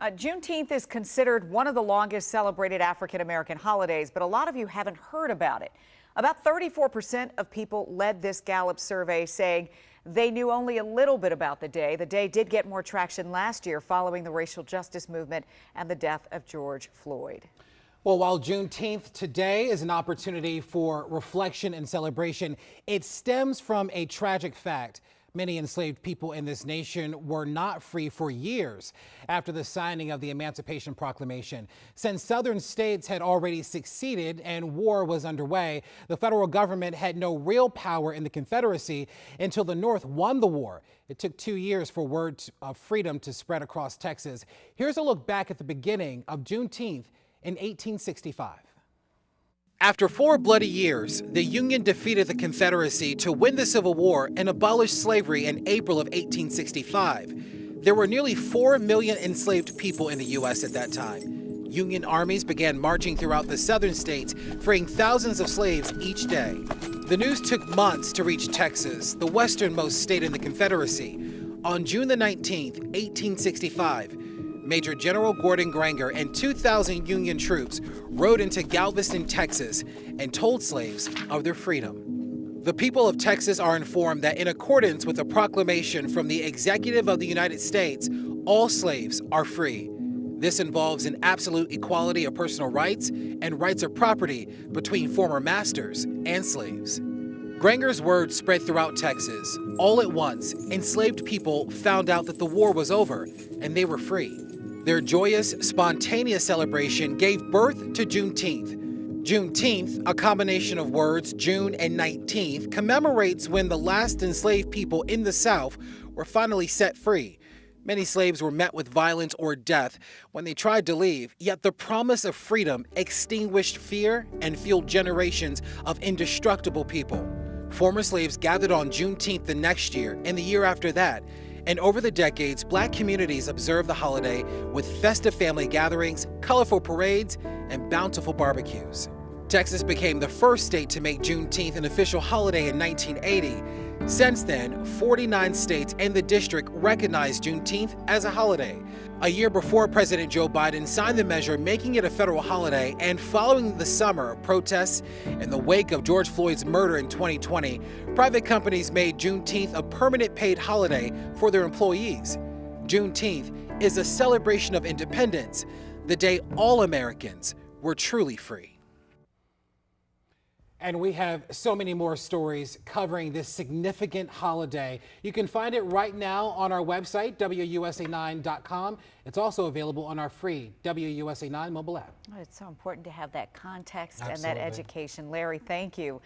Juneteenth is considered one of the longest celebrated African-American holidays, but a lot of you haven't heard about it. About 34% of people led this Gallup survey, saying they knew only a little bit about the day. The day did get more traction last year following the racial justice movement and the death of George Floyd. Well, while Juneteenth today is an opportunity for reflection and celebration, it stems from a tragic fact. Many enslaved people in this nation were not free for years after the signing of the Emancipation Proclamation. Since southern states had already succeeded and war was underway, the federal government had no real power in the Confederacy until the North won the war. It took 2 years for word of freedom to spread across Texas. Here's a look back at the beginning of Juneteenth in 1865. After 4 bloody years, the Union defeated the Confederacy to win the Civil War and abolish slavery in April of 1865. There were nearly 4 million enslaved people in the U.S. at that time. Union armies began marching throughout the southern states, freeing thousands of slaves each day. The news took months to reach Texas, the westernmost state in the Confederacy. On June the 19th, 1865, Major General Gordon Granger and 2,000 Union troops rode into Galveston, Texas, and told slaves of their freedom. The people of Texas are informed that in accordance with a proclamation from the Executive of the United States, all slaves are free. This involves an absolute equality of personal rights and rights of property between former masters and slaves. Granger's words spread throughout Texas. All at once, enslaved people found out that the war was over and they were free. Their joyous, spontaneous celebration gave birth to Juneteenth. Juneteenth, a combination of words June and 19th, commemorates when the last enslaved people in the South were finally set free. Many slaves were met with violence or death when they tried to leave, yet the promise of freedom extinguished fear and fueled generations of indestructible people. Former slaves gathered on Juneteenth the next year and the year after that. And over the decades, Black communities observed the holiday with festive family gatherings, colorful parades, and bountiful barbecues. Texas became the first state to make Juneteenth an official holiday in 1980. Since then, 49 states and the district recognized Juneteenth as a holiday. A year before President Joe Biden signed the measure making it a federal holiday, and following the summer of protests in the wake of George Floyd's murder in 2020, private companies made Juneteenth a permanent paid holiday for their employees. Juneteenth is a celebration of independence, the day all Americans were truly free. And we have so many more stories covering this significant holiday. You can find it right now on our website, WUSA9.com. It's also available on our free WUSA9 mobile app. It's so important to have that context Absolutely. and that education. Larry, thank you.